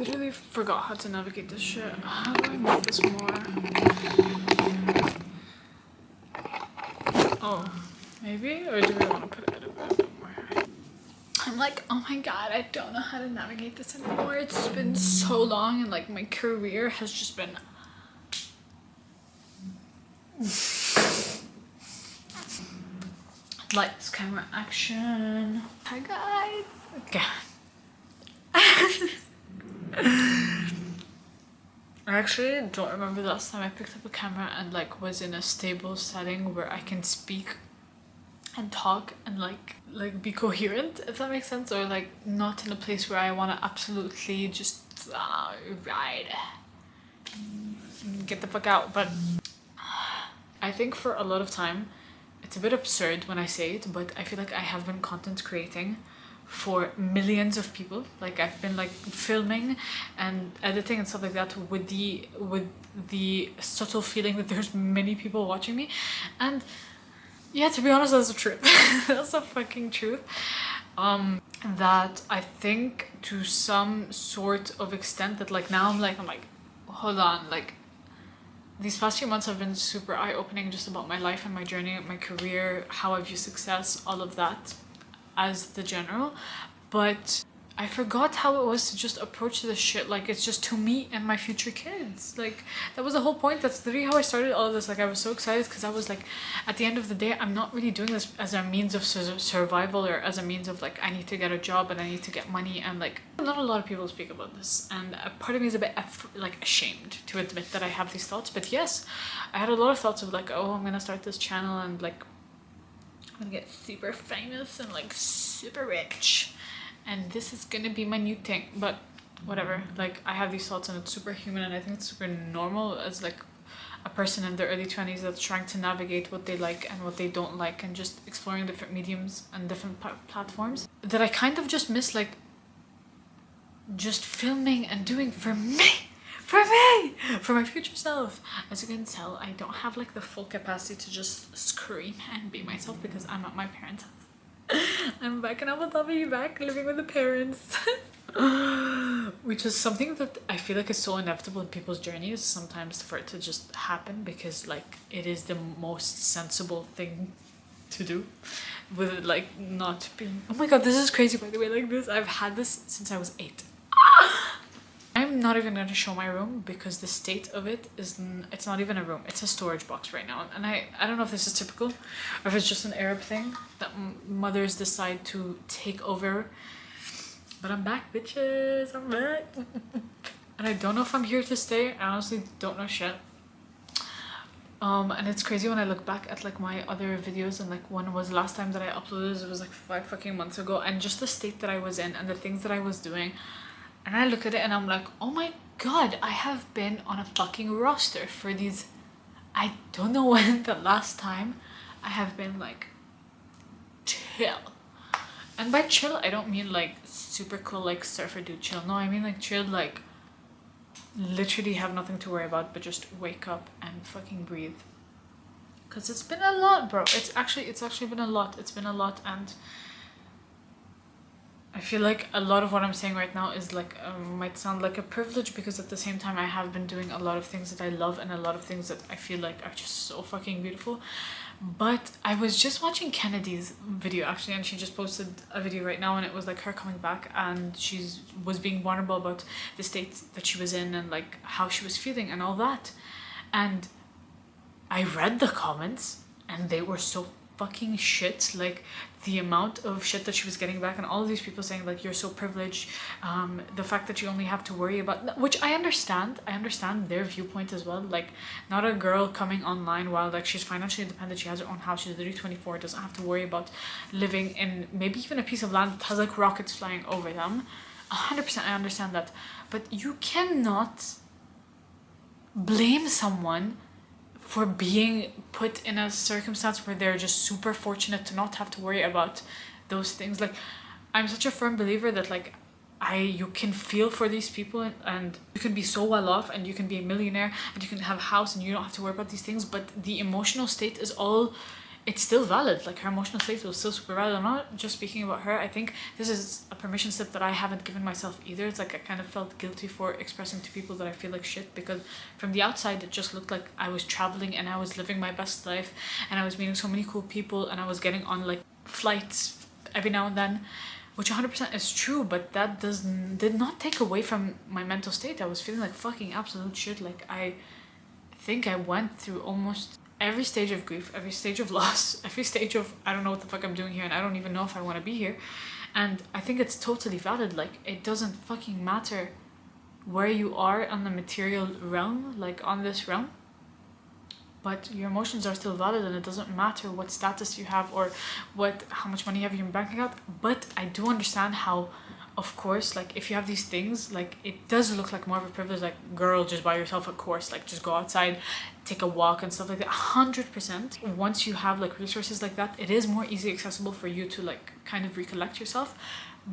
literally forgot how to navigate this shit. How do I make this more? Oh, maybe? Or do we want to put it a bit more? I'm like, oh my god, I don't know how to navigate this anymore. It's been so long and like my career has just been... Lights, camera, action. Hi guys. Okay. I actually don't remember the last time I picked up a camera and like was in a stable setting where I can speak and talk and like be coherent, if that makes sense, or like not in a place where I want to absolutely just ride, get the fuck out. But I think for a lot of time, it's a bit absurd when I say it, but I feel like I have been content creating for millions of people. Like I've been like filming and editing and stuff like that with the subtle feeling that there's many people watching me. And yeah, to be honest, that's the truth. That's the fucking truth. That I think to some sort of extent that like now I'm like hold on, like these past few months have been super eye-opening just about my life and my journey, my career, how I view success, all of that as the general. But I forgot how it was to just approach this shit like it's just to me and my future kids. Like that was the whole point. That's literally how I started all of this. Like I was so excited because I was like, at the end of the day, I'm not really doing this as a means of survival or as a means of like I need to get a job and I need to get money, and like not a lot of people speak about this, and a part of me is a bit like ashamed to admit that I have these thoughts. But yes, I had a lot of thoughts of like, oh, I'm gonna start this channel and like I'm gonna get super famous and like super rich and this is gonna be my new thing. But whatever, like I have these thoughts and it's super human, and I think it's super normal as like a person in their early 20s that's trying to navigate what they like and what they don't like and just exploring different mediums and different platforms, that I kind of just miss like just filming and doing for me, for my future self. As you can tell, I don't have like the full capacity to just scream and be myself because I'm at my parents' house. I'm back in Abu Dhabi, back living with the parents. Which is something that I feel like is so inevitable in people's journeys sometimes, for it to just happen, because like it is the most sensible thing to do, with it like not being... Oh my god, this is crazy, by the way. Like this, I've had this since I was 8. I'm not even going to show my room because the state of it is it's not even a room, it's a storage box right now. And I don't know if this is typical or if it's just an Arab thing that mothers decide to take over. But I'm back, bitches. I'm back. And I don't know if I'm here to stay. I honestly don't know shit. And it's crazy when I look back at like my other videos and like when was the last time that I uploaded. It was like 5 fucking months ago, and just the state that I was in and the things that I was doing. And I look at it and I'm like, oh my god, I have been on a fucking roster for these... I don't know when the last time I have been like chill. And by chill, I don't mean like super cool like surfer dude chill. No, I mean like chill, like literally have nothing to worry about but just wake up and fucking breathe. Because it's been a lot, bro. It's actually been a lot. It's been a lot, and I feel like a lot of what I'm saying right now is like might sound like a privilege, because at the same time I have been doing a lot of things that I love and a lot of things that I feel like are just so fucking beautiful. But I was just watching Kennedy's video actually, and she just posted a video right now, and it was like her coming back and was being vulnerable about the state that she was in and like how she was feeling and all that. And I read the comments and they were so fucking shit. Like the amount of shit that she was getting back, and all of these people saying like you're so privileged, the fact that you only have to worry about, which I understand their viewpoint as well. Like not a girl coming online while like she's financially independent, she has her own house, she's literally 24, doesn't have to worry about living in maybe even a piece of land that has like rockets flying over them. 100% I understand that, but you cannot blame someone for being put in a circumstance where they're just super fortunate to not have to worry about those things. Like I'm such a firm believer that like you can feel for these people, and you can be so well off and you can be a millionaire and you can have a house and you don't have to worry about these things, but the emotional state is all it's still valid. Like, her emotional state was still super valid. I'm not just speaking about her. I think this is a permission slip that I haven't given myself either. It's like I kind of felt guilty for expressing to people that I feel like shit, because from the outside it just looked like I was traveling and I was living my best life and I was meeting so many cool people and I was getting on like flights every now and then, which 100% is true, but that did not take away from my mental state. I was feeling like fucking absolute shit. Like, I think I went through almost every stage of grief, every stage of loss, every stage of I don't know what the fuck I'm doing here and I don't even know if I want to be here. And I think it's totally valid. Like, it doesn't fucking matter where you are on the material realm, like on this realm, but your emotions are still valid, and it doesn't matter what status you have or how much money you have in your bank account. But I do understand how, of course, like, if you have these things, like, it does look like more of a privilege. Like, girl, just buy yourself a course, like, just go outside, take a walk and stuff like that. 100%. Once you have like resources like that, it is more easily accessible for you to like kind of recollect yourself.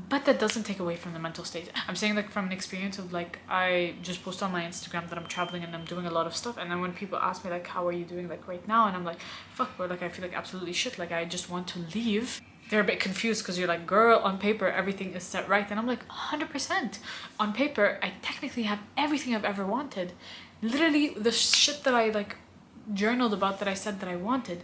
But that doesn't take away from the mental state. I'm saying, like, from an experience of like, I just post on my Instagram that I'm traveling and I'm doing a lot of stuff, and then when people ask me like, how are you doing like right now, and I'm like, fuck bro, like I feel like absolutely shit, like I just want to leave. They're a bit confused because you're like, girl, on paper everything is set right, and I'm like, 100%. On paper I technically have everything I've ever wanted. Literally the shit that I like journaled about, that I said that I wanted,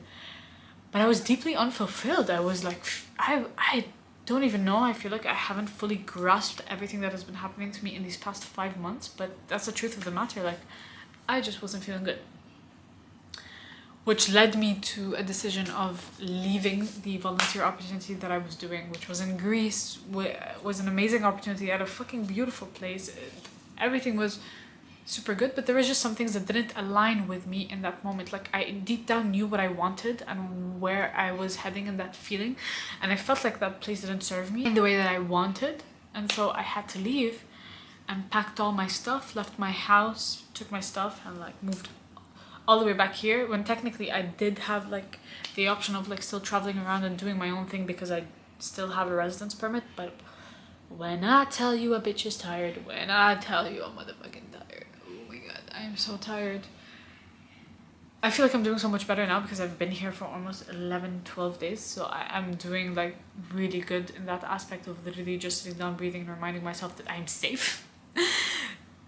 but I was deeply unfulfilled. I was like, I don't even know. I feel like I haven't fully grasped everything that has been happening to me in these past 5 months, but that's the truth of the matter. Like, I just wasn't feeling good, which led me to a decision of leaving the volunteer opportunity that I was doing, which was in Greece. Was an amazing opportunity at a fucking beautiful place. Everything was super good, but there was just some things that didn't align with me in that moment. Like, I deep down knew what I wanted and where I was heading in that feeling, and I felt like that place didn't serve me in the way that I wanted, and so I had to leave and packed all my stuff, left my house, took my stuff and like moved all the way back here, when technically I did have like the option of like still traveling around and doing my own thing because I still have a residence permit. But when I tell you a bitch is tired, when I tell you I'm motherfucking tired, oh my god, I am so tired. I feel like I'm doing so much better now because I've been here for almost 11-12 days, so I'm doing like really good in that aspect of literally just sitting down, breathing, and reminding myself that I'm safe.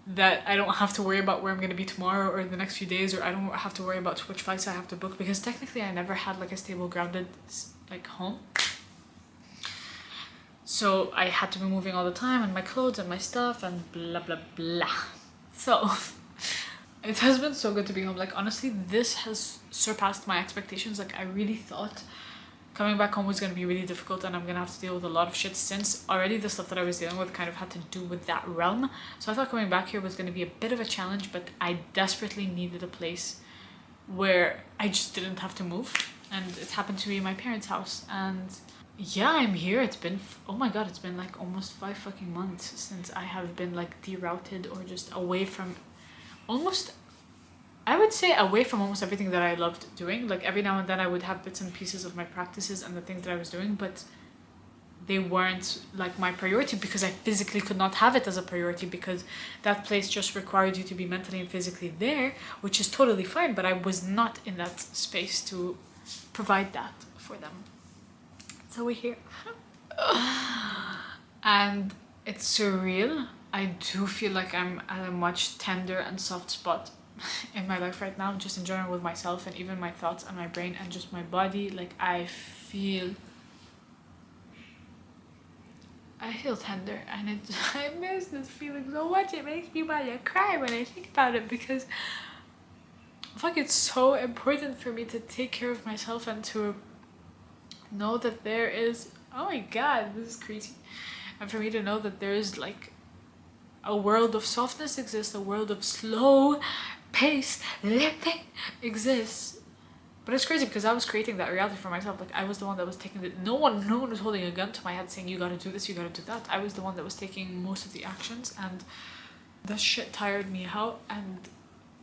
That I don't have to worry about where I'm going to be tomorrow or the next few days, or I don't have to worry about which flights I have to book, because technically I never had like a stable, grounded like home. So I had to be moving all the time, and my clothes and my stuff and blah blah blah. So it has been so good to be home. Like, honestly, this has surpassed my expectations. Like, I really thought coming back home was going to be really difficult and I'm going to have to deal with a lot of shit, since already the stuff that I was dealing with kind of had to do with that realm. So I thought coming back here was going to be a bit of a challenge, but I desperately needed a place where I just didn't have to move. And it happened to be my parents' house. And yeah, I'm here. It's been, oh my god, it's been like almost 5 fucking months since I have been like derouted or just away from almost, I would say away from almost everything that I loved doing. Like, every now and then I would have bits and pieces of my practices and the things that I was doing, but they weren't like my priority because I physically could not have it as a priority, because that place just required you to be mentally and physically there, which is totally fine, but I was not in that space to provide that for them. So we're here. And it's surreal. I do feel like I'm at a much tender and soft spot in my life right now, just in general with myself and even my thoughts and my brain and just my body. Like, I feel tender, and I miss this feeling so much. It makes me want to cry when I think about it, because fuck, it's so important for me to take care of myself and to know that there is, oh my god, this is crazy, and for me to know that there is like a world of softness exists, a world of slow pace living exists. But it's crazy because I was creating that reality for myself. Like, I was the one that was taking it. No one was holding a gun to my head saying you gotta do this, you gotta do that. I was the one that was taking most of the actions, and that shit tired me out. And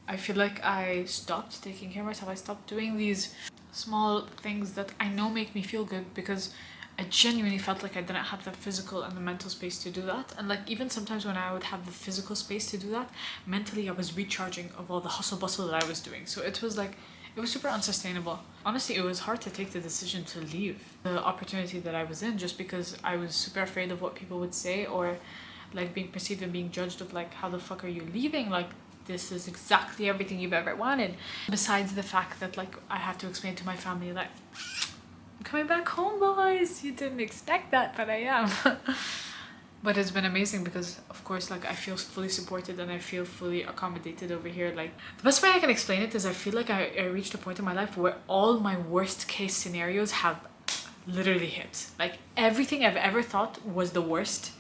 I feel like I stopped taking care of myself. I stopped doing these small things that I know make me feel good, because I genuinely felt like I didn't have the physical and the mental space to do that. And like, even sometimes when I would have the physical space to do that, mentally I was recharging of all the hustle bustle that I was doing. So it was like, It was super unsustainable. Honestly, it was hard to take the decision to leave the opportunity that I was in, just because I was super afraid of what people would say, or like being perceived and being judged of like, how the fuck are you leaving? Like, this is exactly everything you've ever wanted. Besides the fact that like I had to explain to my family like, I'm coming back home, boys. You didn't expect that, but I am. But it's been amazing because, of course, like I feel fully supported and I feel fully accommodated over here. Like, the best way I can explain it is I feel like I reached a point in my life where all my worst case scenarios have literally hit. Like, everything I've ever thought was the worst,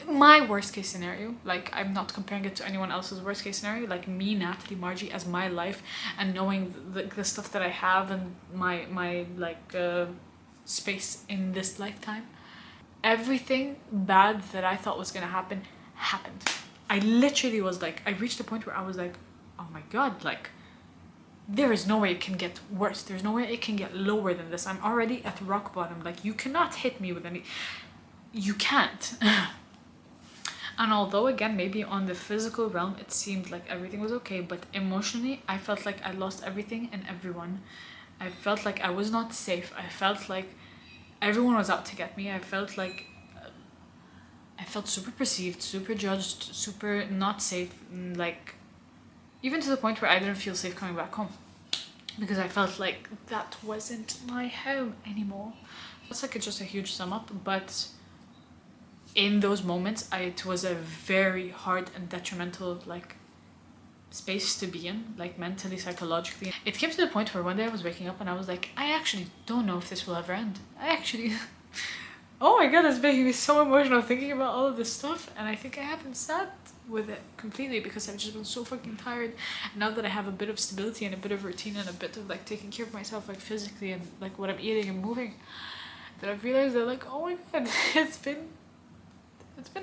my worst case scenario, like I'm not comparing it to anyone else's worst case scenario, like me, Natalie, Margie, as my life, and knowing the stuff that I have and my like space in this lifetime, everything bad that I thought was gonna happen happened. I literally was like, I reached a point where I was like, oh my god, like there is no way it can get worse, there's no way it can get lower than this. I'm already at rock bottom. Like, you cannot hit me with any, you can't. And although again, maybe on the physical realm it seemed like everything was okay, but emotionally I felt like I lost everything and everyone. I felt like I was not safe. I felt like everyone was out to get me. I felt like I felt super perceived, super judged, super not safe, like even to the point where I didn't feel safe coming back home, because I felt like that wasn't my home anymore. It's like it's just a huge sum up, but in those moments it was a very hard and detrimental like space to be in, like mentally, psychologically. It came to the point where one day I was waking up and I was like, I actually don't know if this will ever end. I actually oh my god, it's making me so emotional thinking about all of this stuff, and I think I haven't sat with it completely because I've just been so fucking tired. Now that I have a bit of stability and a bit of routine and a bit of like taking care of myself, like physically, and like what I'm eating and moving, that I've realized that like, oh my god, it's been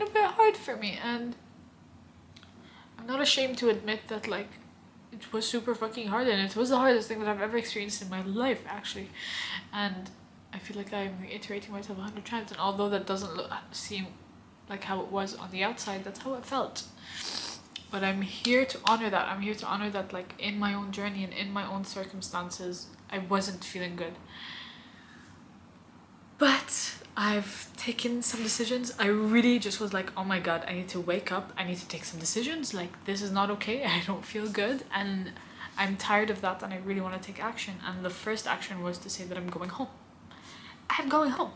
a bit hard for me, and I'm not ashamed to admit that like it was super fucking hard, and it was the hardest thing that I've ever experienced in my life actually. And I feel like I'm reiterating myself 100 times, and although that doesn't seem like how it was on the outside, that's how it felt. But I'm here to honor that. I'm here to honor that like in my own journey and in my own circumstances I wasn't feeling good. But I've taken some decisions. I really just was like, oh my god, I need to wake up, I need to take some decisions. Like, this is not okay, I don't feel good, and I'm tired of that, and I really want to take action. And the first action was to say that I'm going home. I'm going home.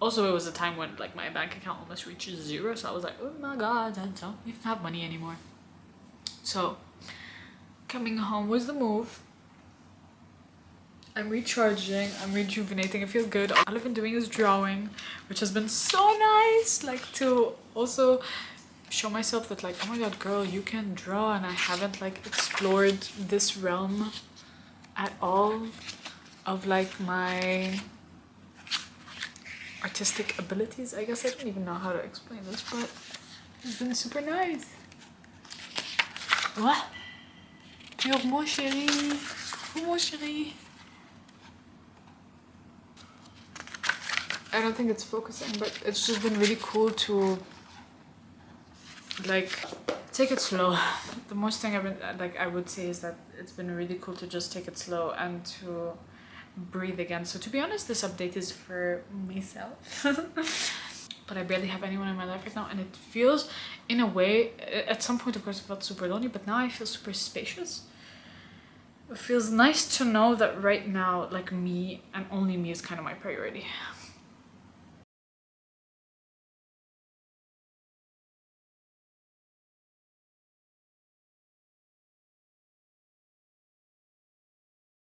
Also, it was a time when like my bank account almost reaches zero, so I was like, oh my god, I don't even have money anymore. So coming home was the move. I'm recharging, I'm rejuvenating, I feel good. All I've been doing is drawing, which has been so nice, like to also show myself that like, oh my god girl, you can draw, and I haven't like explored this realm at all of like my artistic abilities, I guess. I don't even know how to explain this, but it's been super nice. What? Pour moi chérie, pour moi chérie. I don't think it's focusing, but it's just been really cool to like take it slow. The most thing I've been like, I would say, is that it's been really cool to just take it slow and to breathe again. So to be honest, this update is for myself. But I barely have anyone in my life right now, and it feels, in a way, at some point of course I felt super lonely, but now I feel super spacious. It feels nice to know that right now like me and only me is kind of my priority.